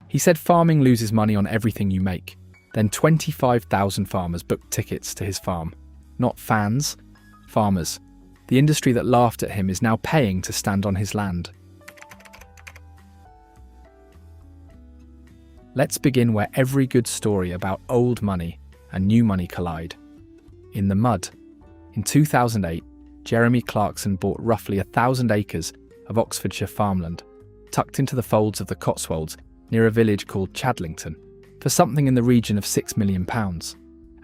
He said farming loses money on everything you make. Then 25,000 farmers booked tickets to his farm. Not fans, farmers. The industry that laughed at him is now paying to stand on his land. Let's begin where every good story about old money and new money collide. In the mud. In 2008, Jeremy Clarkson bought roughly 1,000 acres of Oxfordshire farmland, tucked into the folds of the Cotswolds near a village called Chadlington, for something in the region of £6 million.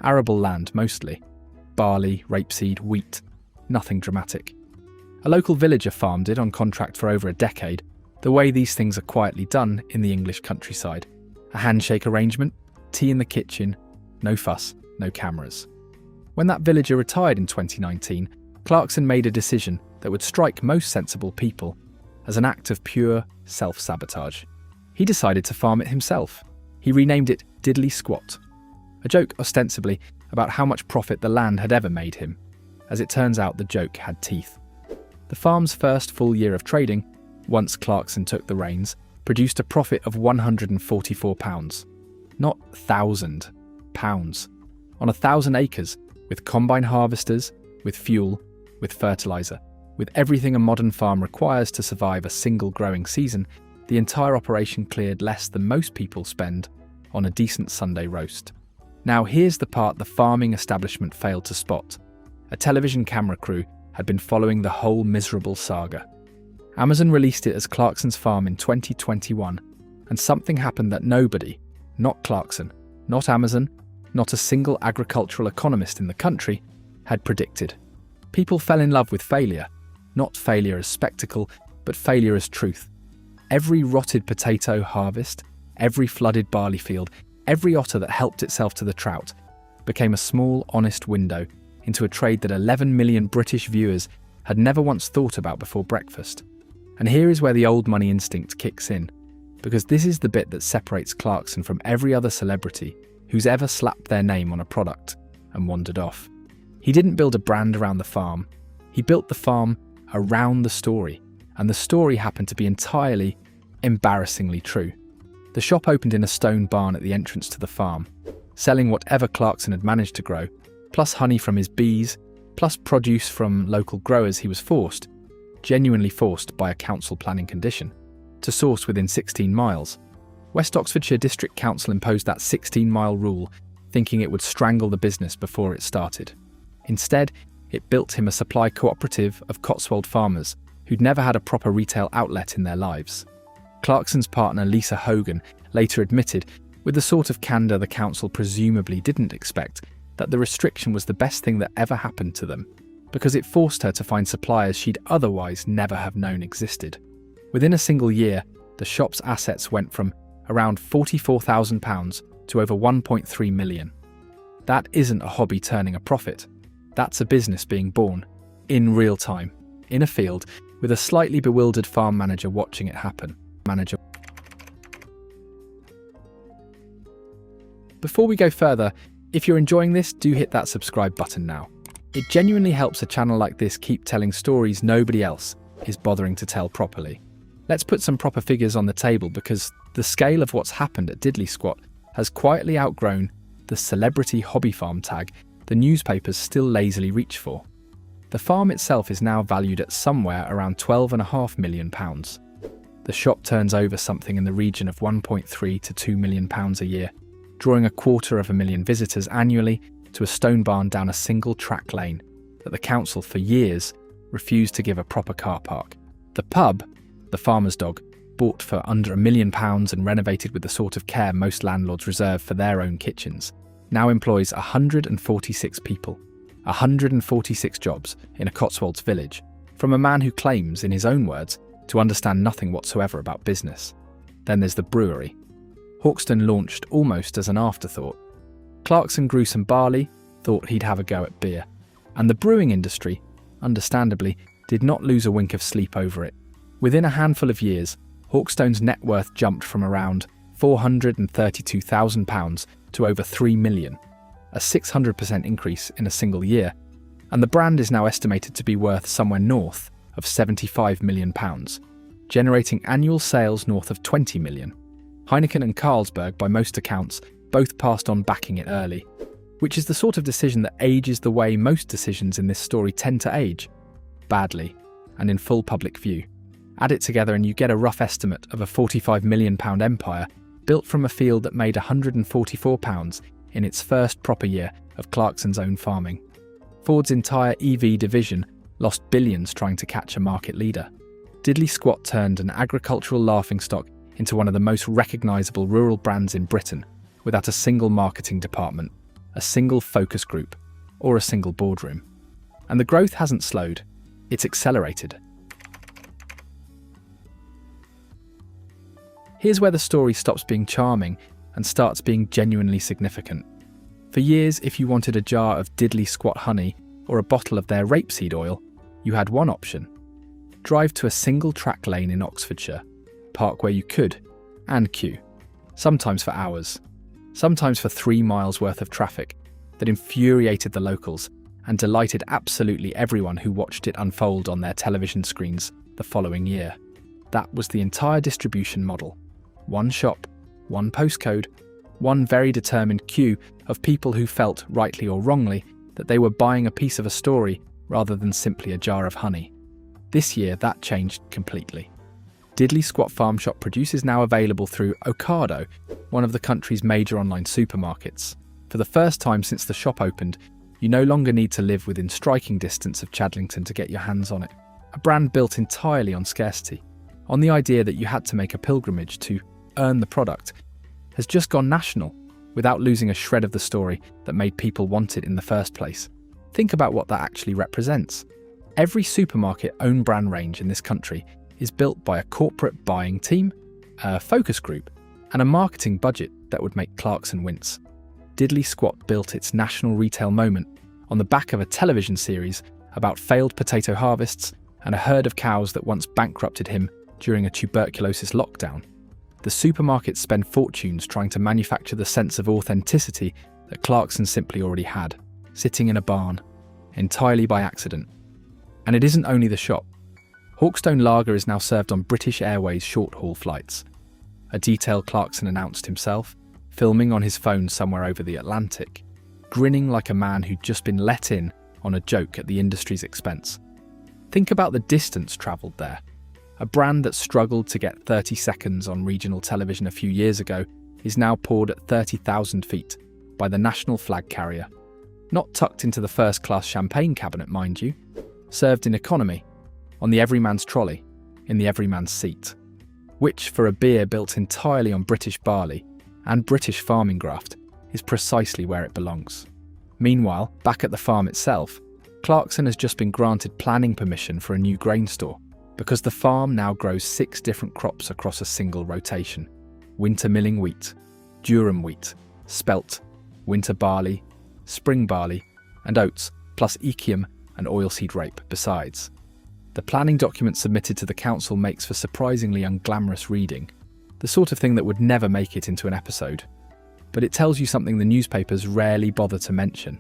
Arable land mostly. Barley, rapeseed, wheat. Nothing dramatic. A local villager farmed it on contract for over a decade, the way these things are quietly done in the English countryside. A handshake arrangement, tea in the kitchen, no fuss, no cameras. When that villager retired in 2019, Clarkson made a decision that would strike most sensible people as an act of pure self-sabotage. He decided to farm it himself. He renamed it Diddly Squat, a joke ostensibly about how much profit the land had ever made him. As it turns out, the joke had teeth. The farm's first full year of trading, once Clarkson took the reins, produced a profit of £144. Not £1,000, pounds. On 1,000 acres, with combine harvesters, with fuel, with fertiliser, with everything a modern farm requires to survive a single growing season, the entire operation cleared less than most people spend on a decent Sunday roast. Now here's the part the farming establishment failed to spot. A television camera crew had been following the whole miserable saga. Amazon released it as Clarkson's Farm in 2021, and something happened that nobody, not Clarkson, not Amazon, not a single agricultural economist in the country, had predicted. People fell in love with failure, not failure as spectacle, but failure as truth. Every rotted potato harvest, every flooded barley field, every otter that helped itself to the trout, became a small, honest window into a trade that 11 million British viewers had never once thought about before breakfast. And here is where the old money instinct kicks in, because this is the bit that separates Clarkson from every other celebrity who's ever slapped their name on a product and wandered off. He didn't build a brand around the farm, he built the farm around the story, and the story happened to be entirely, embarrassingly true. The shop opened in a stone barn at the entrance to the farm, selling whatever Clarkson had managed to grow, plus honey from his bees, plus produce from local growers he was forced, genuinely forced by a council planning condition, to source within 16 miles. West Oxfordshire District Council imposed that 16-mile rule, thinking it would strangle the business before it started. Instead, it built him a supply cooperative of Cotswold farmers who'd never had a proper retail outlet in their lives. Clarkson's partner Lisa Hogan later admitted, with the sort of candour the council presumably didn't expect, that the restriction was the best thing that ever happened to them, because it forced her to find suppliers she'd otherwise never have known existed. Within a single year, the shop's assets went from around £44,000 to over £1.3 million. That isn't a hobby turning a profit. That's a business being born, in real time, in a field, with a slightly bewildered farm manager watching it happen. Before we go further, if you're enjoying this, do hit that subscribe button now. It genuinely helps a channel like this keep telling stories nobody else is bothering to tell properly. Let's put some proper figures on the table, because the scale of what's happened at Diddly Squat has quietly outgrown the celebrity hobby farm tag the newspapers still lazily reach for. The farm itself is now valued at somewhere around £12.5 million. The shop turns over something in the region of £1.3 to £2 million a year, drawing 250,000 visitors annually to a stone barn down a single track lane that the council for years refused to give a proper car park. The pub, the Farmer's Dog, bought for under £1 million and renovated with the sort of care most landlords reserve for their own kitchens, now employs 146 people, 146 jobs in a Cotswolds village, from a man who claims, in his own words, to understand nothing whatsoever about business. Then there's the brewery. Hawkstone launched almost as an afterthought. Clarkson grew some barley, thought he'd have a go at beer, and the brewing industry, understandably, did not lose a wink of sleep over it. Within a handful of years, Hawkstone's net worth jumped from around £432,000 to over £3 million, a 600% increase in a single year, and the brand is now estimated to be worth somewhere north of £75 million, generating annual sales north of £20 million. Heineken and Carlsberg, by most accounts, both passed on backing it early, which is the sort of decision that ages the way most decisions in this story tend to age, badly, and in full public view. Add it together and you get a rough estimate of a £45 million empire built from a field that made £144 in its first proper year of Clarkson's own farming. Ford's entire EV division lost billions trying to catch a market leader. Diddley Squat turned an agricultural laughingstock into one of the most recognisable rural brands in Britain, without a single marketing department, a single focus group, or a single boardroom. And the growth hasn't slowed, it's accelerated. Here's where the story stops being charming and starts being genuinely significant. For years, if you wanted a jar of Diddley Squat honey or a bottle of their rapeseed oil, you had one option. Drive to a single track lane in Oxfordshire, park where you could, and queue. Sometimes for hours. Sometimes for 3 miles worth of traffic that infuriated the locals and delighted absolutely everyone who watched it unfold on their television screens the following year. That was the entire distribution model. One shop, one postcode, one very determined queue of people who felt, rightly or wrongly, that they were buying a piece of a story rather than simply a jar of honey. This year, that changed completely. Diddley Squat Farm Shop produce is now available through Ocado, one of the country's major online supermarkets. For the first time since the shop opened, you no longer need to live within striking distance of Chadlington to get your hands on it. A brand built entirely on scarcity, on the idea that you had to make a pilgrimage to earn the product, has just gone national without losing a shred of the story that made people want it in the first place. Think about what that actually represents. Every supermarket own brand range in this country is built by a corporate buying team, a focus group, and a marketing budget that would make Clarkson wince. Diddley Squat built its national retail moment on the back of a television series about failed potato harvests and a herd of cows that once bankrupted him during a tuberculosis lockdown. The supermarkets spend fortunes trying to manufacture the sense of authenticity that Clarkson simply already had, sitting in a barn, entirely by accident. And it isn't only the shop. Hawkstone Lager is now served on British Airways short-haul flights. A detail Clarkson announced himself, filming on his phone somewhere over the Atlantic, grinning like a man who'd just been let in on a joke at the industry's expense. Think about the distance travelled there. A brand that struggled to get 30 seconds on regional television a few years ago is now poured at 30,000 feet by the national flag carrier. Not tucked into the first-class champagne cabinet, mind you. Served in economy, on the everyman's trolley, in the everyman's seat. Which, for a beer built entirely on British barley and British farming graft, is precisely where it belongs. Meanwhile, back at the farm itself, Clarkson has just been granted planning permission for a new grain store, because the farm now grows 6 different crops across a single rotation. Winter milling wheat, durum wheat, spelt, winter barley, spring barley, and oats, plus echium and oilseed rape besides. The planning document submitted to the council makes for surprisingly unglamorous reading, the sort of thing that would never make it into an episode. But it tells you something the newspapers rarely bother to mention.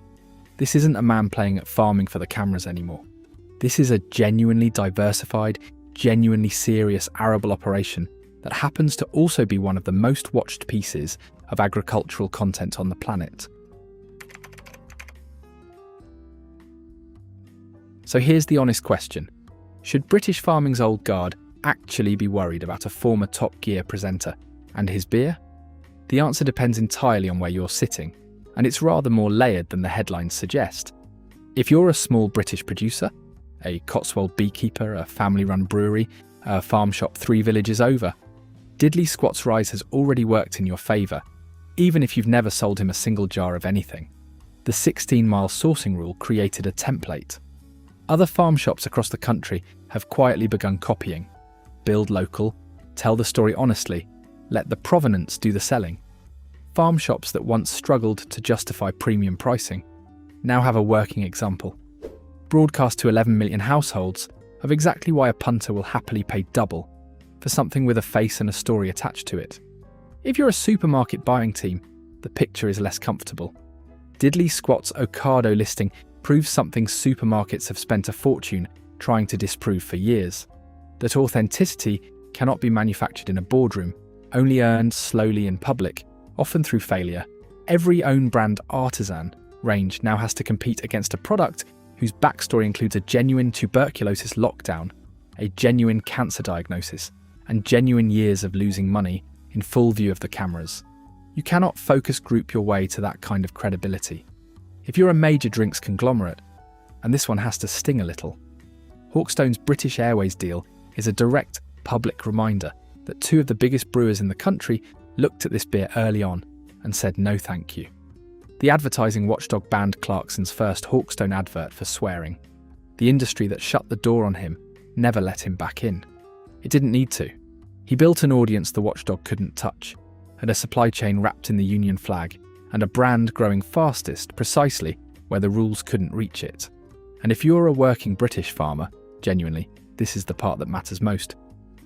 This isn't a man playing at farming for the cameras anymore. This is a genuinely diversified, genuinely serious arable operation that happens to also be one of the most watched pieces of agricultural content on the planet. So here's the honest question. Should British farming's old guard actually be worried about a former Top Gear presenter and his beer? The answer depends entirely on where you're sitting, and it's rather more layered than the headlines suggest. If you're a small British producer, a Cotswold beekeeper, a family-run brewery, a farm shop 3 villages over, Diddley Squat's rise has already worked in your favour, even if you've never sold him a single jar of anything. The 16-mile sourcing rule created a template. Other farm shops across the country have quietly begun copying. Build local, tell the story honestly, let the provenance do the selling. Farm shops that once struggled to justify premium pricing now have a working example. Broadcast to 11 million households of exactly why a punter will happily pay double for something with a face and a story attached to it. If you're a supermarket buying team, the picture is less comfortable. Diddley Squat's Ocado listing proves something supermarkets have spent a fortune trying to disprove for years, that authenticity cannot be manufactured in a boardroom, only earned slowly in public, often through failure, every own brand artisan range now has to compete against a product whose backstory includes a genuine tuberculosis lockdown, a genuine cancer diagnosis, and genuine years of losing money in full view of the cameras. You cannot focus group your way to that kind of credibility. If you're a major drinks conglomerate, and this one has to sting a little, Hawkstone's British Airways deal is a direct public reminder that two of the biggest brewers in the country looked at this beer early on and said no thank you. The advertising watchdog banned Clarkson's first Hawkstone advert for swearing. The industry that shut the door on him never let him back in. It didn't need to. He built an audience the watchdog couldn't touch, had a supply chain wrapped in the Union flag, and a brand growing fastest precisely where the rules couldn't reach it. And if you're a working British farmer, genuinely, this is the part that matters most.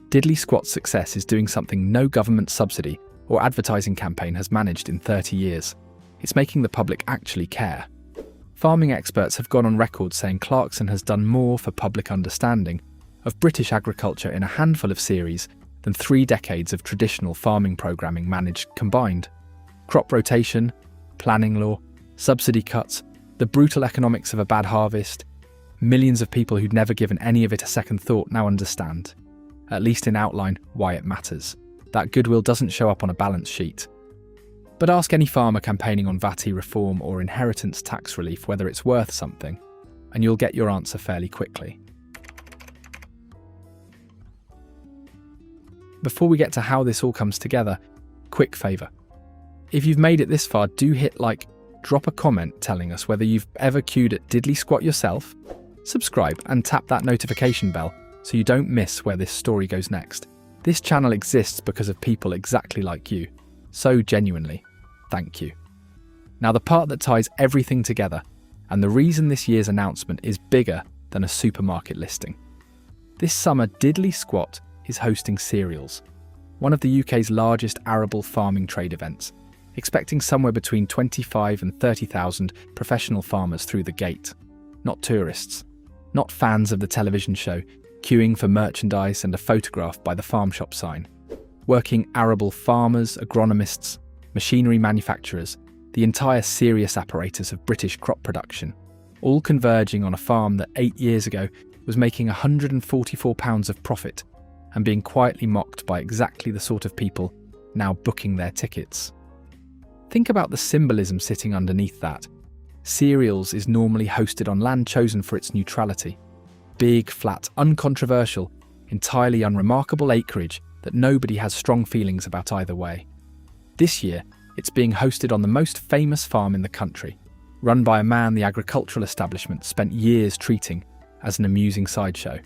Diddley Squat's success is doing something no government subsidy or advertising campaign has managed in 30 years. It's making the public actually care. Farming experts have gone on record saying Clarkson has done more for public understanding of British agriculture in a handful of series than 3 decades of traditional farming programming managed combined. Crop rotation, planning law, subsidy cuts, the brutal economics of a bad harvest. Millions of people who'd never given any of it a second thought now understand, at least in outline, why it matters. That goodwill doesn't show up on a balance sheet. But ask any farmer campaigning on VAT reform or inheritance tax relief whether it's worth something, and you'll get your answer fairly quickly. Before we get to how this all comes together, quick favour. If you've made it this far, do hit like, drop a comment telling us whether you've ever queued at Diddley Squat yourself, subscribe and tap that notification bell so you don't miss where this story goes next. This channel exists because of people exactly like you. So genuinely, thank you. Now the part that ties everything together, and the reason this year's announcement is bigger than a supermarket listing. This summer, Diddley Squat is hosting Cereals, one of the UK's largest arable farming trade events, expecting somewhere between 25 and 30,000 professional farmers through the gate. Not tourists, not fans of the television show, queuing for merchandise and a photograph by the farm shop sign. Working arable farmers, agronomists, machinery manufacturers, the entire serious apparatus of British crop production, all converging on a farm that 8 years ago was making £144 of profit and being quietly mocked by exactly the sort of people now booking their tickets. Think about the symbolism sitting underneath that. Cereals is normally hosted on land chosen for its neutrality. Big, flat, uncontroversial, entirely unremarkable acreage that nobody has strong feelings about either way. This year, it's being hosted on the most famous farm in the country, run by a man the agricultural establishment spent years treating as an amusing sideshow.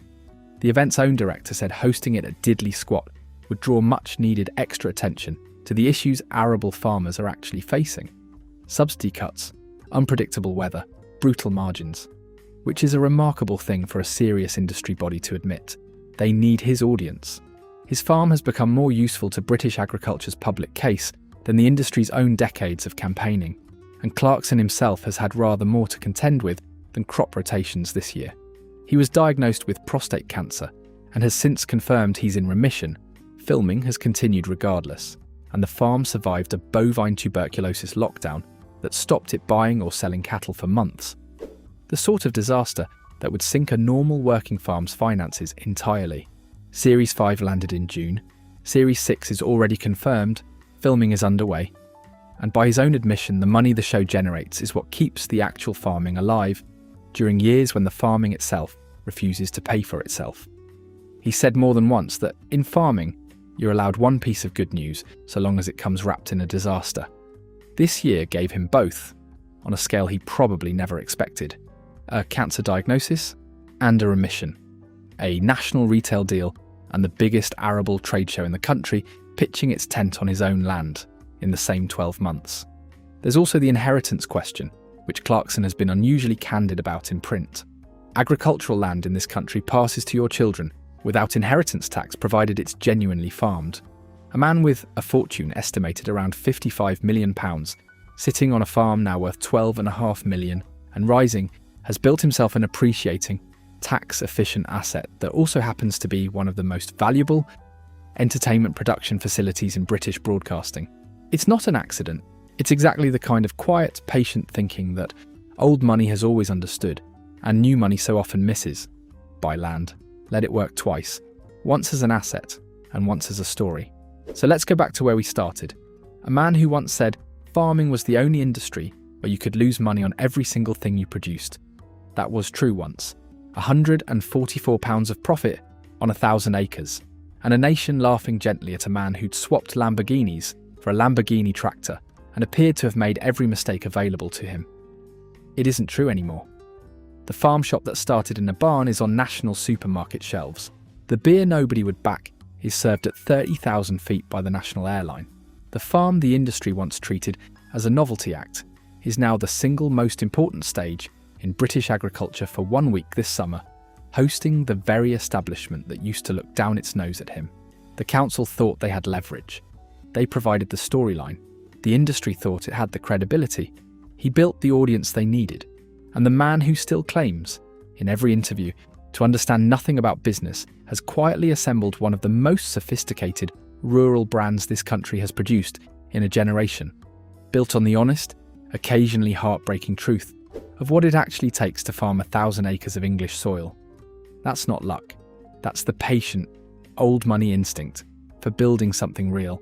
The event's own director said hosting it at Diddley Squat would draw much needed extra attention to the issues arable farmers are actually facing. Subsidy cuts, unpredictable weather, brutal margins. Which is a remarkable thing for a serious industry body to admit. They need his audience. His farm has become more useful to British agriculture's public case than the industry's own decades of campaigning, and Clarkson himself has had rather more to contend with than crop rotations this year. He was diagnosed with prostate cancer and has since confirmed he's in remission. Filming has continued regardless, and the farm survived a bovine tuberculosis lockdown that stopped it buying or selling cattle for months. The sort of disaster that would sink a normal working farm's finances entirely. Series 5 landed in June. Series 6 is already confirmed. Filming is underway. And by his own admission, the money the show generates is what keeps the actual farming alive during years when the farming itself refuses to pay for itself. He said more than once that in farming, you're allowed one piece of good news so long as it comes wrapped in a disaster. This year gave him both, on a scale he probably never expected. A cancer diagnosis and a remission, a national retail deal, and the biggest arable trade show in the country pitching its tent on his own land in the same 12 months. There's also the inheritance question, which Clarkson has been unusually candid about in print. Agricultural land in this country passes to your children without inheritance tax provided it's genuinely farmed. A man with a fortune estimated around £55 million, sitting on a farm now worth £12.5 million and rising, has built himself an appreciating, tax-efficient asset that also happens to be one of the most valuable entertainment production facilities in British broadcasting. It's not an accident. It's exactly the kind of quiet, patient thinking that old money has always understood, and new money so often misses. Buy land, let it work twice, once as an asset, and once as a story. So let's go back to where we started. A man who once said farming was the only industry where you could lose money on every single thing you produced. That was true once. £144 of profit on 1,000 acres, and a nation laughing gently at a man who'd swapped Lamborghinis for a Lamborghini tractor and appeared to have made every mistake available to him. It isn't true anymore. The farm shop that started in a barn is on national supermarket shelves. The beer nobody would back is served at 30,000 feet by the national airline. The farm the industry once treated as a novelty act is now the single most important stage in British agriculture for 1 week this summer, hosting the very establishment that used to look down its nose at him. The council thought they had leverage. They provided the storyline. The industry thought it had the credibility. He built the audience they needed. And the man who still claims, in every interview, to understand nothing about business has quietly assembled one of the most sophisticated rural brands this country has produced in a generation, built on the honest, occasionally heartbreaking truth of what it actually takes to farm 1,000 acres of English soil. That's not luck. That's the patient, old money instinct for building something real,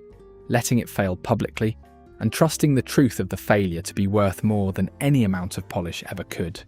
letting it fail publicly, and trusting the truth of the failure to be worth more than any amount of polish ever could.